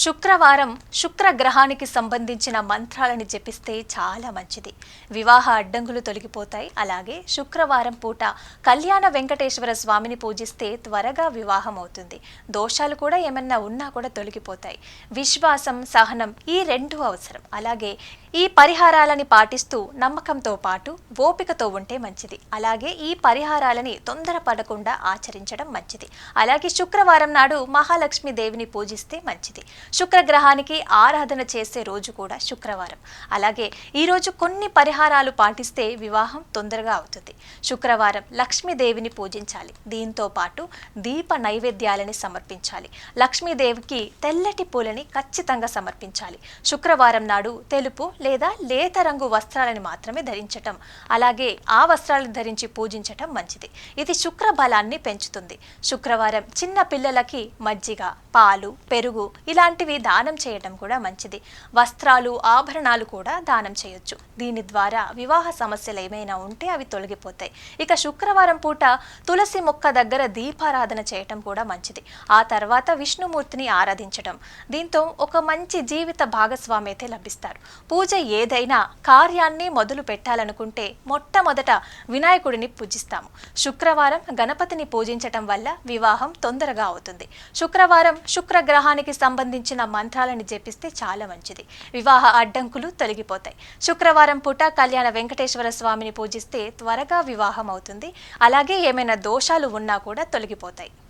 శుక్రవారం శుక్రగ్రహానికి సంబంధించిన మంత్రాలను జపిస్తే చాలా మంచిది. వివాహ అడ్డంకులు తొలగిపోతాయి. అలాగే శుక్రవారం పూట కళ్యాణ వెంకటేశ్వర స్వామిని పూజిస్తే త్వరగా వివాహం అవుతుంది. దోషాలు కూడా ఏమన్నా ఉన్నా కూడా తొలగిపోతాయి. విశ్వాసం, సహనం ఈ రెండు అవసరం. అలాగే ఈ పరిహారాలని పాటిస్తూ నమ్మకంతో పాటు ఓపికతో ఉంటే మంచిది. అలాగే ఈ పరిహారాలని తొందరపడకుండా ఆచరించడం మంచిది. అలాగే శుక్రవారం నాడు మహాలక్ష్మి దేవిని పూజిస్తే మంచిది. శుక్రగ్రహానికి ఆరాధన చేసే రోజు కూడా శుక్రవారం. అలాగే ఈరోజు కొన్ని పరిహారాలు పాటిస్తే వివాహం తొందరగా అవుతుంది. శుక్రవారం లక్ష్మీదేవిని పూజించాలి. దీంతో పాటు దీప నైవేద్యాలని సమర్పించాలి. లక్ష్మీదేవికి తెల్లటి పూలని ఖచ్చితంగా సమర్పించాలి. శుక్రవారం నాడు తెలుపు లేదా లేత రంగు వస్త్రాలను మాత్రమే ధరించటం, అలాగే ఆ వస్త్రాలను ధరించి పూజించటం మంచిది. ఇది శుక్ర బలాన్ని పెంచుతుంది. శుక్రవారం చిన్న పిల్లలకి మజ్జిగ, పాలు, పెరుగు ఇలాంటివి దానం చేయడం కూడా మంచిది. వస్త్రాలు, ఆభరణాలు కూడా దానం చేయొచ్చు. దీని ద్వారా వివాహ సమస్యలు ఏమైనా ఉంటే అవి తొలగిపోతాయి. ఇక శుక్రవారం పూట తులసి మొక్క దగ్గర దీపారాధన చేయటం కూడా మంచిది. ఆ తర్వాత విష్ణుమూర్తిని ఆరాధించడం, దీంతో ఒక మంచి జీవిత భాగస్వామి అయితే లభిస్తారు. పూజ ఏదైనా కార్యాన్ని మొదలు పెట్టాలనుకుంటే మొట్టమొదట వినాయకుడిని పూజిస్తాము. శుక్రవారం గణపతిని పూజించటం వల్ల వివాహం తొందరగా అవుతుంది. శుక్రవారం శుక్రగ్రహానికి సంబంధించిన మంత్రాలను జపిస్తే చాలా మంచిది. వివాహ అడ్డంకులు తొలగిపోతాయి. శుక్రవారం పూట కళ్యాణ వెంకటేశ్వర స్వామిని పూజిస్తే త్వరగా వివాహం అవుతుంది. అలాగే ఏమైనా దోషాలు ఉన్నా కూడా తొలగిపోతాయి.